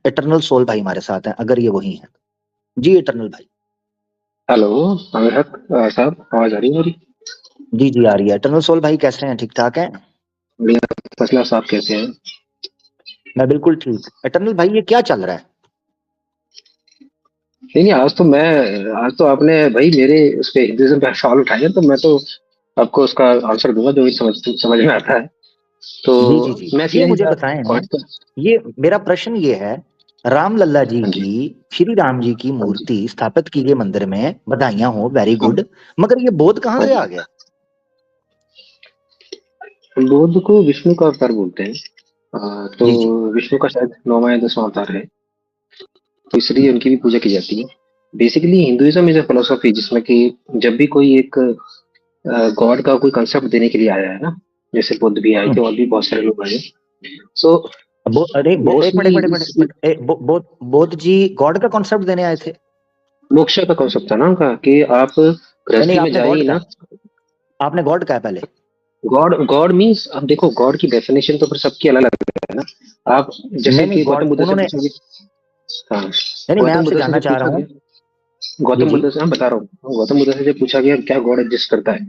Eternal soul भाई हमारे साथ हैं, अगर ये वही है। जी इटरनल भाई। हेलो। अमरहक साहब, आवाज आ रही है मेरी? जी जी आ रही है। इटरनल सोल भाई कैसे हैं, ठीक ठाक हैं? बढ़िया। फसला साहब कैसे हैं? मैं बिल्कुल ठीक। इटरनल भाई ये क्या चल रहा है? नहीं नहीं, आज तो आपने भाई मेरे उस पे हिंदुइज्म पे सवाल उठाए, तो मैं तो आपको उसका आंसर दूंगा जो भी समझ में आता है। तो जी जी जी। मैं ये सीधा मुझे सीधा बताएं, पॉइंट पर। ये मेरा प्रश्न ये है, राम लल्ला जी हाँ जी। की, श्री राम जी की हाँ जी। मूर्ति स्थापित की गई मंदिर में, बधाइयां हो, वेरी हाँ। गुड। मगर ये बोध कहाँ हाँ से जी। आ गया? बुद्ध को विष्णु का अवतार बोलते हैं। तो जी जी। विष्णु का शायद 9वां या 10वां अवतार है। तो इसलिए उनकी भी पूजा की जाती है। Basically Hinduism is a philosophy जिसमें कि जब भी कोई एक गॉड का कोई कंसेप्ट देने के लिए आया है ना, जैसे बुद्ध भी आए थे और भी बहुत सारे लोग आए। सो अरे एक मिनट मोस्टली एक मिनट एक मिनट एक मिनट, बोध जी गॉड का कॉन्सेप्ट देने आए थे? मोक्ष का कॉन्सेप्ट था ना उनका कि आप नहीं नहीं, गृहस्थी में आपने जाइए गॉड ना। का, आपने गॉड का है पहले। गॉड गॉड मीन्स, अब देखो गॉड की डेफिनेशन तो फिर सबकी अलग अलग है ना। आप नहीं जैसे नहीं, कि गॉड गौतम बुद्ध से उन्होंने, पूछोगे। हाँ। नहीं नहीं, मैं गौतम आपसे बुद्ध से जानना जब चाह रहा हूँ। पूछोगे, जी गौतम जी। बुद्ध से, मैं बता रहा हूँ, गौतम बुद्ध से जब पूछा गया क्या गॉड एग्जिस्ट करता है,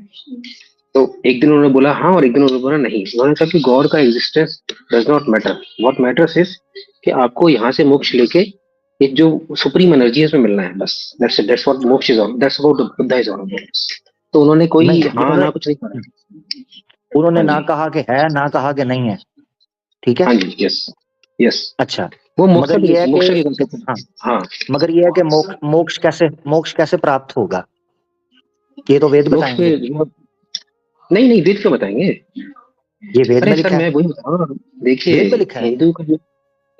तो एक दिन उन्होंने बोला हाँ और एक दिन उन्होंने बोला नहीं। उन्होंने कहा कि गॉड का existence does not matter, what matters is कि आपको यहाँ से मोक्ष लेके एक जो सुप्रीम एनर्जी है उसमें मिलना है, बस दैट्स व्हाट मोक्ष is all, that's what Buddha is all about. तो उन्होंने कोई नहीं, हाँ उन्होंने ना कुछ नहीं कहा। उन्होंने हाँ ना जी। कहा कि है, ना कहा कि नहीं है। ठीक है। हाँ जी। यस। यस। अच्छा। वो मगर ये है कि, मोक्ष के कंसेप्ट। हाँ, हाँ। मगर ये है कि मोक्ष कैसे प्राप्त होगा, ये तो वेद मोक्ष बताएंगे। में नहीं नहीं, वेद क्यों बताएंगे? ये वेद अरे में सर लिखा है। मैं वही बता रहा हूँ। देखिए, वेद में लिखा है। हिंदू का जो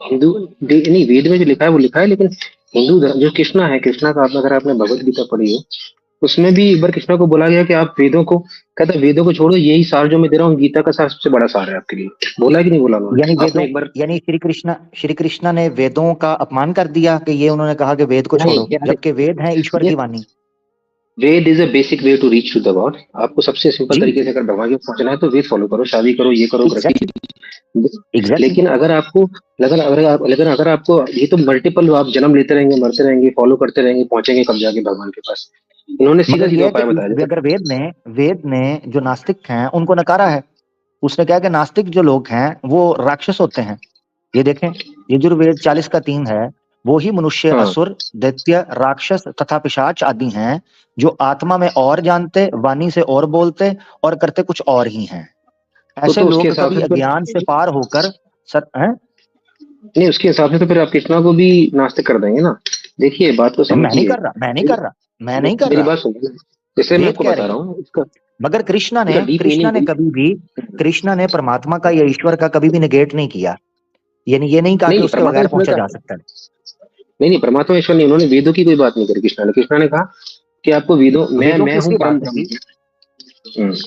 हिंदू नहीं, वेद में जो लिखा है वो लिखा है, लेकिन जो कृष्णा है, कृष्णा का अगर आपने भगवत गीता पढ़ी हो, उसमें भी एक बार कृष्णा को बोला गया कि आप वेदों को, कहता है वेदों को छोड़ो, यही सार जो मैं दे रहा हूँ गीता का सार सबसे बड़ा सार है आपके लिए। बोला है कि नहीं बोला यानी उन्होंने? आपने वेदों, एक बार। यानी श्री कृष्णा ने वेदों का अपमान कर दिया कि ये उन्होंने कहा कि वेद को नहीं छोड़ो, यार, जबकि वेद है ईश्वर ये की वाणी। Veda is a basic way to reach to the God. आपको सबसे सिंपल जी, तरीके से अगर भगवान के पहुंचना है तो वेद फॉलो करो, शादी करो, ये करो, एग्जैक्टली, गृहस्थी। एग्जैक्टली। लेकिन अगर आपको ये तो मल्टीपल आप जन्म लेते रहेंगे, मरते रहेंगे, फॉलो करते रहेंगे, पहुंचेंगे कब जाके भगवान के पास। इन्होंने सीधा मगर सीधा ये है कि उपाय बताया जैसे। अगर वेद ने जो नास्तिक हैं उनको नकारा है। उसने कहा कि नास्तिक जो लोग हैं वो राक्षस होते हैं। ये देखें, यजुर्वेद 40 का 3 है, वो ही मनुष्य, हाँ। असुर, दैत्य, राक्षस तथा पिशाच आदि हैं, जो आत्मा में और जानते, वाणी से और बोलते, और करते कुछ और ही हैं। ऐसे तो उसके लोग हिसाब कभी से तो फिर अज्ञान से पार होकर सत हैं। नहीं, उसके हिसाब से तो फिर आप कृष्णा को भी नास्तिक कर देंगे ना। देखिए बात को मैं नहीं समझिए। कर रहा, मैं नहीं कर रहा, मैं नहीं कर मेरी रहा। बात सुनिए। जैसे मैं वेद आपको कह बता रही रहा है। हूँ इसका मगर इसका डीप कृष्णा मीनिंग ने कभी भी, कृष्णा ने परमात्मा का या ईश्वर का कभी भी निगेट नहीं किया। यानी ये नहीं कहा नहीं कि नहीं, उसके परमात्मा बगैर ईश्वर पहुंचा का जा सकता है। नहीं नहीं, परमात्मा ईश्वर नहीं, उन्होंने वेदों की कोई बात नहीं करी। कृष्णा ने कहा कि आपको वेदों, वेदों मैं की हूँ इसलिए बात परम नहीं ब्रह्म। की।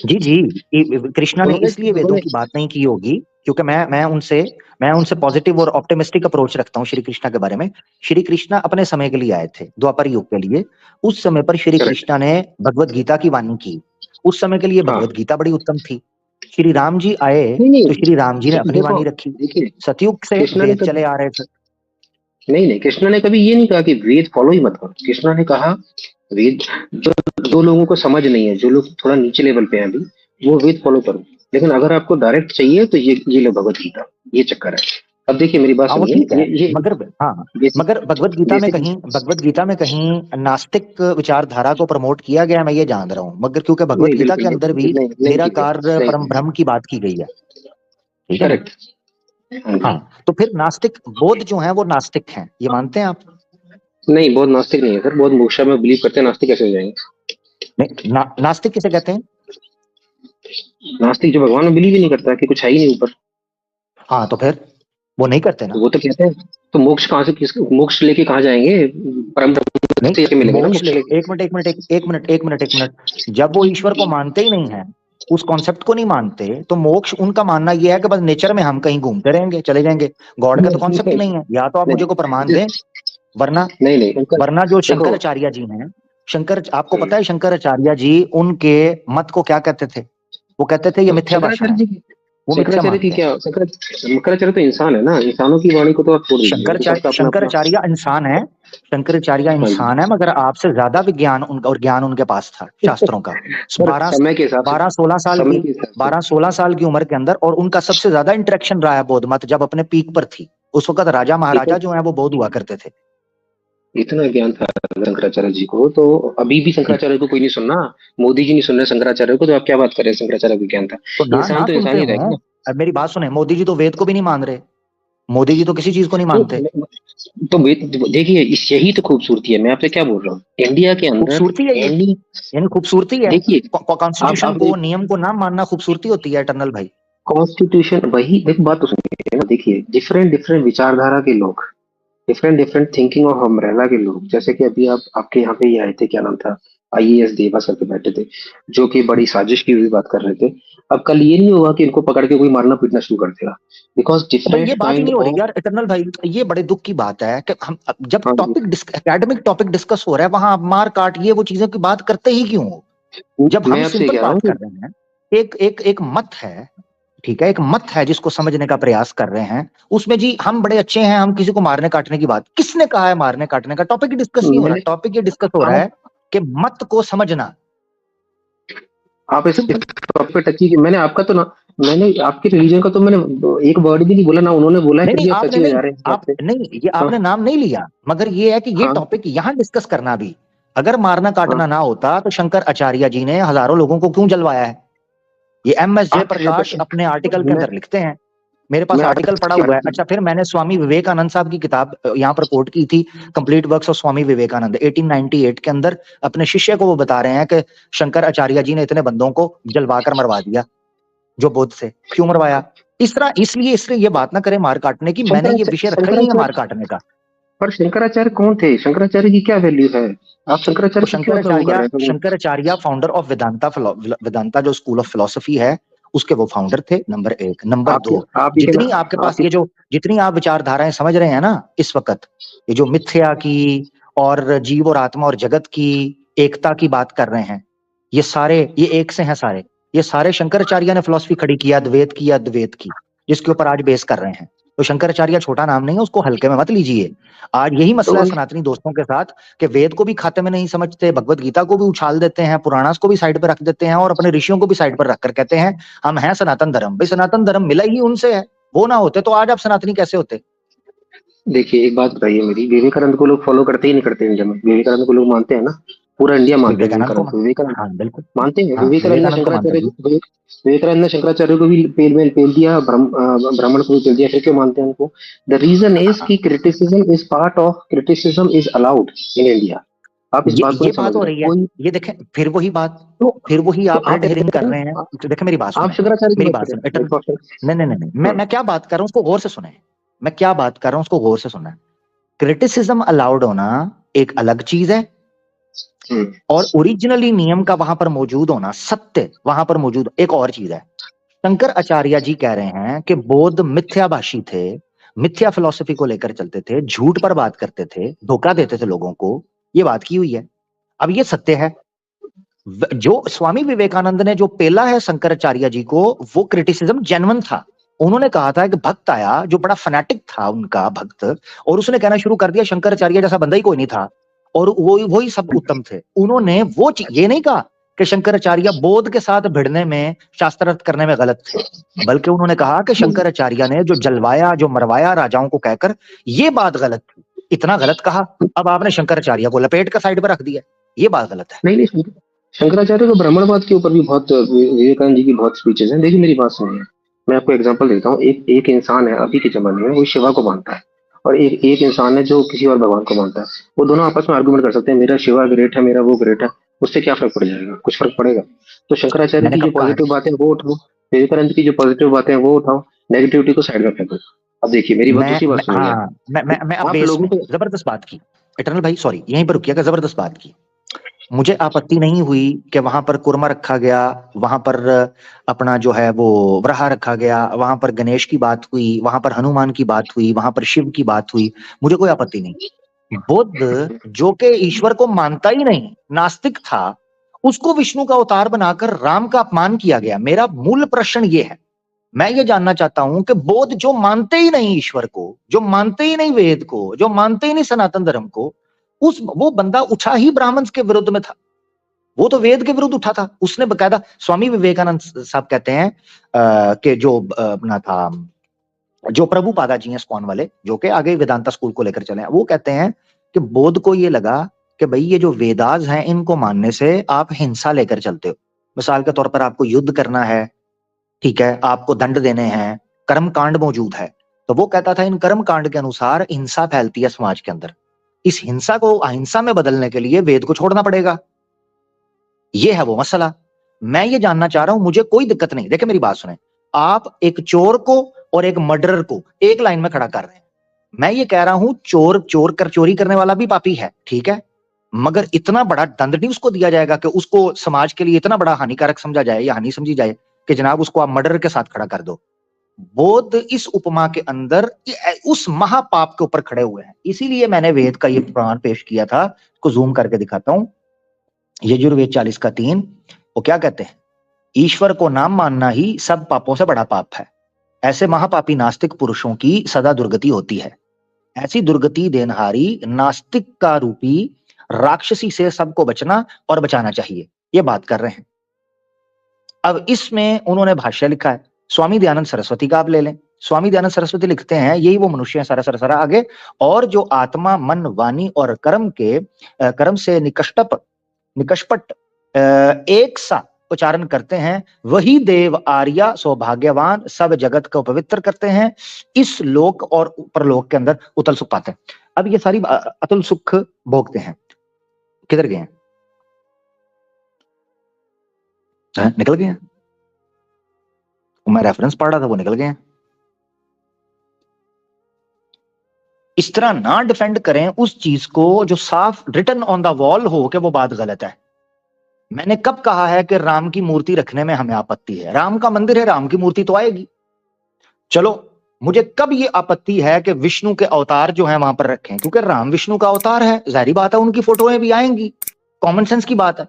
जी जी। कृष्णा ने इसलिए वेदों उन्होंने की बात नहीं की होगी क्योंकि मैं उनसे पॉजिटिव और ऑप्टिमिस्टिक अप्रोच रखता हूँ श्री कृष्णा के बारे में। श्री कृष्णा अपने समय के लिए आए थे, द्वापर युग के लिए। उस समय पर श्री करेक्ट। कृष्णा ने भगवत गीता की वाणी की। उस समय के लिए हाँ। भगवत गीता बड़ी उत्तम थी। श्री राम जी आए नहीं तो श्री राम जी ने नहीं, अपनी देखो वाणी रखी। देखिए, सतयुग से कृष्णा ने वेद कभी चले आ रहे थे। नहीं नहीं, कृष्णा ने कभी ये नहीं कहा कि वेद फॉलो ही मत करो। कृष्णा ने कहा वेद, जो लोगों को समझ नहीं है, जो लोग थोड़ा नीचे लेवल पे हैं अभी, वो वेद फॉलो करो। लेकिन अगर आपको डायरेक्ट चाहिए तो ये लो भगवत गीता। ये चक्कर है। अब देखिए मेरी बात हाँ वो सुनिए। ठीक है। ये मगर हाँ, बेसिक मगर बेसिक भगवत गीता में कहीं नास्तिक विचारधारा को प्रमोट किया गया है, मैं ये जान रहा हूँ। मगर क्योंकि भगवत नहीं, गीता बिल्कुल के अंदर नहीं भी नहीं नहीं कीजिए। निराकार नहीं परम कीजिए। ब्रह्म की बात की गई है। ठीक है ना? करेक्ट। हाँ जी। हाँ, तो फिर नास्तिक बोध जो है वो नास्तिक हैं, ये मानते हैं आप? नहीं, बहुत नास्तिक नहीं है सर, बहुत मोक्षा में बिलीव करते हैं। नास्तिक कैसे हो जाएंगे? नहीं, नास्तिक किसे कहते हैं? नास्तिक जो भगवान में बिलीव ही नहीं करता कि कुछ है ही नहीं ऊपर। हाँ तो फिर वो नहीं करते ना। तो वो तो कहते हैं, तो मोक्ष कहाँ से, किस मोक्ष लेके कहाँ जाएंगे? परम ब्रह्म नहीं, से जाके मिलेंगे ना मोक्ष ले, मोक्ष लेके। एक मिनट, जब वो ईश्वर को मानते ही नहीं है, उस कॉन्सेप्ट को नहीं मानते, तो मोक्ष उनका मानना यह है कि बस नेचर में हम कहीं घूमते रहेंगे, चले जाएंगे। गॉड का तो नहीं कॉन्सेप्ट ही नहीं है। या तो आप मुझे को प्रमाण नहीं दें, वरना, नहीं नहीं, उनका जो देखो। शंकराचार्य जी हैं, आपको हम्म, पता है शंकराचार्य जी उनके मत को क्या कहते थे? वो कहते थे ये मिथ्या भाषण शंकराचार्य है। जी वो मिथ्या शंकराचार्य की मानते हैं। क्या, शंकराचार्य तो इंसान है ना, इंसानों की वाणी को तो आप छोड़ दीजिए, उनके पास तो अपना अपना। शंकराचार्य इंसान है, शंकराचार्य हाँ जी। इंसान है, मगर आपसे ज्यादा विज्ञान उनका और ज्ञान उनके पास था शास्त्रों का। पर बारह समय के हिसाब से, बारह सोलह साल समय की के हिसाब से 12-16 साल की उम्र के अंदर, और उनका सबसे ज्यादा इंटरेक्शन रहा है बौद्ध मत जब अपने पीक पर थी। उस वक्त राजा इतना महाराजा जो है वो बौद्ध हुआ करते थे। इतना ज्ञान था शंकराचार्य जी को, तो अभी भी शंकराचार्य को कोई नहीं सुनना। मोदी जी नहीं सुन रहे शंकराचार्य को, तो आप क्या बात कर रहे हैं, शंकराचार्य को ज्ञान था। तो ना इंसान ना तो सुनते इंसान ही हो। रहेगा ना। अब मेरी बात सुने, मोदी जी तो वेद को भी नहीं मान रहे। मोदी जी तो किसी चीज को नहीं तो मानते। देखिए, इस यही तो खूबसूरती है, मैं आपसे क्या बोल रहा हूँ, इंडिया के अंदर खूबसूरती है ये, एनी। यानी खूबसूरती है। देखिए, कॉन्स्टिट्यूशन आप को, नियम को ना मानना खूबसूरती होती है इटर्नल भाई। कॉन्स्टिट्यूशन, वही देखो बात तो सुनिए ना, देखिए डिफरेंट डिफरेंट विचारधारा के लोग, different different thinking of umbrella के लोग, जैसे कि अभी आप आपके यहाँ पे ये आए थे, क्या नाम था, आईएएस देवा सर पे बैठे थे, जो कि बड़ी साजिश की हुई बात कर रहे थे। अब कल ये नहीं होगा कि इनको पकड़ के कोई मारना पीटना शुरू कर देगा, बिकॉज भाई ये डिफरेंट बात ही काइंड नहीं हो रही ऑफ। यार इटर्नल भाई। ये बड़े दुख की बात है कि हम जब हाँ जी। टॉपिक एकेडमिक टॉपिक डिस्कस हो रहा है वहां आप मार काट ये वो चीजों की बात करते ही क्यों हो? जब हम मैं आपसे सिंपल कह रहा हूँ बात कि कर रहे हैं, एक एक एक मत है, ठीक है, एक मत है जिसको समझने का प्रयास कर रहे हैं, उसमें जी हम बड़े अच्छे हैं, हम किसी को मारने काटने की बात, किसने कहा है मारने काटने का? टॉपिक डिस्कस नहीं हो रहा, मैंने टॉपिक ये डिस्कस हो रहा आप है कि मत को समझना। आप इस सिंपल। टॉपिक पे टच की, मैंने आपका तो ना, मैंने आपके रिलीजन का तो मैंने एक वर्ड भी नहीं बोला ना, उन्होंने बोला है, नहीं फिर नहीं, भी आप आपने टची हो नहीं, जा रहे हैं इस बात आप पे। नहीं, ये हाँ आपने नाम नहीं लिया, मगर ये है कि ये हाँ टॉपिक यहां डिस्कस करना भी, अगर मारना हाँ। काटना ना होता तो शंकर आचार्य जी ने हजारों लोगों को क्यों जलवाया है? ये एमएस आप जयप्रकाश अपने आर्टिकल के मैं अंदर लिखते हैं। मेरे पास मैं आर्टिकल पड़ा हुआ है। अच्छा, फिर मैंने स्वामी विवेकानंद साहब की किताब यहाँ पर कोट की थी, complete works of Swami Vivekananda 1898 के अंदर। अपने शिष्य को वो बता रहे हैं कि शंकर आचार्य जी ने इतने बंदों को जलवा कर मरवा दिया जो बौद्ध से। क्यों मरवाया? इस तरह, इसलिए इसलिए ये बात ना करें मार काटने की, मैंने ये विषय रखा ही नहीं है मार शंकराचार्य, काटने का। पर शंकराचार्य कौन थे, शंकराचार्य की क्या वैल्यू है, आप शंकराचार्य तो को क्यों ऐसा वो कर रहे हैं। शंकराचार्य फाउंडर ऑफ वेदांता, वेदांता जो स्कूल ऑफ फिलोसफी है उसके वो फाउंडर थे, नंबर एक। नंबर आप दो, आप ये जितनी आपके कहना, पास ये जो, जितनी आप विचारधाराएं समझ रहे हैं ना इस वक्त, ये जो मिथ्या की और जीव और आत्मा और जगत की एकता की बात कर रहे हैं, ये सारे, ये एक से हैं सारे। ये सारे शंकराचार्य ने फिलोसफी खड़ी किया, अद्वैत की, अद्वैत की, जिसके ऊपर आज बेस कर रहे हैं। तो शंकराचार्य छोटा नाम नहीं है, उसको हल्के में मत लीजिए। आज यही मसला तो है सनातनी दोस्तों के साथ कि वेद को भी खाते में नहीं समझते, भगवत गीता को भी उछाल देते हैं, पुराणास को भी साइड पर रख देते हैं, और अपने ऋषियों को भी साइड पर रखकर कहते हैं हम हैं सनातन धर्म। भाई सनातन धर्म मिला ही उनसे है, वो ना होते तो आज आप सनातनी कैसे होते? देखिए, एक बात बताइए मेरी, विवेकानंद को लोग फॉलो करते ही नहीं करते इंडिया में, विवेकानंद को लोग मानते हैं ना, पूरा इंडिया मानता है विवेकानंद को, विवेकानंद को, विवेकानंद हाँ बिल्कुल, मानते हैं। हाँ विवेकानंद को मानता जी। विवेकानंद ने शंकराचार्य को भी पेल में पेल दिया, ब्राह्मण को भी पेल दिया, फिर क्यों मानते हैं उनको? द रीजन इज हाँ, कि criticism is part of, criticism is allowed in India. आप इस बात को ये नहीं बात समझ हो रहे रही है। कोई। ये देखें, फिर वही बात, तो फिर वही तो आप आप रेड ऐसे हेरिंग कर करें, रहे हैं। तो देखें मेरी बात आप सुने, शंकराचार्य की मेरी बात बात करें, सुने इटर्न, देखो। नहीं नहीं नहीं नहीं, मैं क्या बात कर रहा हूँ उसको गौर से सुने। मैं क्या बात कर रहा हूँ उसको गौर से सुना। क्रिटिसिज्म अलाउड होना एक अलग चीज है, हम्म, और ओरिजिनली नियम का वहां पर मौजूद होना, सत्य वहां पर मौजूद, एक और चीज है। शंकर आचार्य जी कह रहे हैं कि बौद्ध मिथ्याभाषी थे, मिथ्या फिलॉसफी को लेकर चलते थे, झूठ पर बात करते थे, धोखा देते थे लोगों को। ये बात की हुई है। अब ये सत्य है। जो स्वामी विवेकानंद ने जो पेला है शंकराचार्य जी को, वो क्रिटिसिज्म जेन्युइन था। उन्होंने कहा था कि भक्त आया जो बड़ा फैनेटिक था उनका भक्त, और उसने कहना शुरू कर दिया शंकराचार्य जैसा बंदा ही कोई नहीं था, और वही सब उत्तम थे। उन्होंने वो ये नहीं कहा कि शंकराचार्य बौद्ध के साथ भिड़ने में, शास्त्रार्थ करने में गलत थे, बल्कि उन्होंने कहा कि शंकराचार्य ने जो जलवाया, जो मरवाया राजाओं को कहकर, ये बात गलत थी। इतना गलत कहा, अब आपने शंकराचार्य को लपेट कर साइड पर रख दिया। ये बात गलत है। नहीं नहीं, शंकराचार्य को ब्राह्मणवाद के ऊपर भी बहुत, विवेकानंद जी की बहुत स्पीचेस हैं। देखिए मेरी बात सुनिए, मैं आपको एग्जांपल देता हूँ। एक एक इंसान है अभी के जमाने में, वो शिवा को मानता है, और एक एक इंसान है जो किसी और भगवान को मानता है। वो दोनों आपस में आर्गुमेंट कर सकते हैं, मेरा शिवा ग्रेट है, मेरा वो ग्रेट है। उससे क्या फर्क पड़ जाएगा? कुछ फर्क पड़ेगा? तो शंकराचार्य मैंने की जो कब कहा? पॉजिटिव बातें हैं वो उठाओ, विवेकानंद की जो पॉजिटिव बातें हैं वो उठाओ, नेगेटिविटी को साइड में फेंको। अब देखिए मेरी बात, दूसरी बात सुनिए। हाँ, मैं अब आप बेस लोगों में को, जबरदस्त बात की। इटर्नल भाई सॉरी, यहीं पर रुकिएगा, जबरदस्त बात की। मुझे आपत्ति नहीं हुई कि वहां पर कुरमा रखा गया, वहां पर अपना जो है वो वराह रखा गया, वहां पर गणेश की बात हुई, वहां पर हनुमान की बात हुई, वहां पर शिव की बात हुई, मुझे कोई आपत्ति नहीं। बुद्ध जो कि ईश्वर को मानता ही नहीं, नास्तिक था, उसको विष्णु का अवतार बनाकर राम का अपमान किया गया। मेरा मूल प्रश्न ये है, मैं ये जानना चाहता हूं कि बौद्ध जो मानते ही नहीं ईश्वर को, जो मानते ही नहीं वेद को, जो मानते ही नहीं सनातन धर्म को, वो बंदा उठा ही ब्राह्मण के विरुद्ध में था। वो तो वेद के विरुद्ध उठा था। उसने बकायदा, स्वामी विवेकानंद साहब कहते हैं कि जो अपना था, जो प्रभुपादा जी हैं इस्कॉन वाले, जो कि आगे वेदांता स्कूल को लेकर चले हैं, वो कहते हैं कि बौद्ध को ये लगा कि भाई ये जो वेदास हैं इनको मानने से आप हिंसा लेकर चलते हो। मिसाल के तौर पर आपको युद्ध करना है, ठीक है, आपको दंड देने हैं, कर्म कांड मौजूद है, तो वो कहता था इन कर्म कांड के अनुसार हिंसा फैलती है समाज के अंदर, इस हिंसा को अहिंसा में बदलने के लिए वेद को छोड़ना पड़ेगा। ये है वो मसला। मैं ये जानना चाह रहा हूं, मुझे कोई दिक्कत नहीं, देखिए मेरी बात सुने, आप एक चोर को और एक मर्डरर को एक लाइन में खड़ा कर रहे हैं। मैं ये कह रहा हूं चोरी करने वाला भी पापी है, ठीक है, मगर इतना बड़ा दंड नहीं उसको दिया जाएगा कि उसको समाज के लिए इतना बड़ा हानिकारक समझा जाए या हानि समझी जाए कि जनाब उसको आप मर्डर के साथ खड़ा कर दो। बौद्ध इस उपमा के अंदर उस महापाप के ऊपर खड़े हुए हैं। इसीलिए मैंने वेद का ये प्रमाण पेश किया था, इसको जूम करके दिखाता हूं। यजुर्वेद 40 का 3, वो क्या कहते हैं, ईश्वर को नाम मानना ही सब पापों से बड़ा पाप है। ऐसे महापापी नास्तिक पुरुषों की सदा दुर्गति होती है। ऐसी दुर्गति देनहारी नास्तिक का रूपी राक्षसी से सबको बचना और बचाना चाहिए। ये बात कर रहे हैं। अब इसमें उन्होंने भाष्य लिखा है, स्वामी दयानंद सरस्वती का आप ले लें। स्वामी दयानंद सरस्वती लिखते हैं, यही वो मनुष्य है, सरा आगे, और जो आत्मा मन वाणी और कर्म से निकष्पट एक सा उच्चारण करते हैं, वही देव आर्या सौभाग्यवान सब जगत को पवित्र करते हैं, इस लोक और परलोक के अंदर उतल सुख पाते हैं। अब ये सारी अतुल सुख भोगते हैं, किधर गए हैं? निकल गए हैं। मैं रेफरेंस पढ़ रहा था, वो निकल गए हैं। इस तरह ना डिफेंड करें उस चीज को जो साफ रिटन ऑन द वॉल हो कि वो बात गलत है। मैंने कब कहा है कि राम की मूर्ति रखने में हमें आपत्ति है? राम का मंदिर है, राम की मूर्ति तो आएगी। चलो, मुझे कब ये आपत्ति है कि विष्णु के अवतार जो है वहां पर रखें? क्योंकि राम विष्णु का अवतार है, जाहिर बात है उनकी फोटोएं भी आएंगी, कॉमन सेंस की बात है।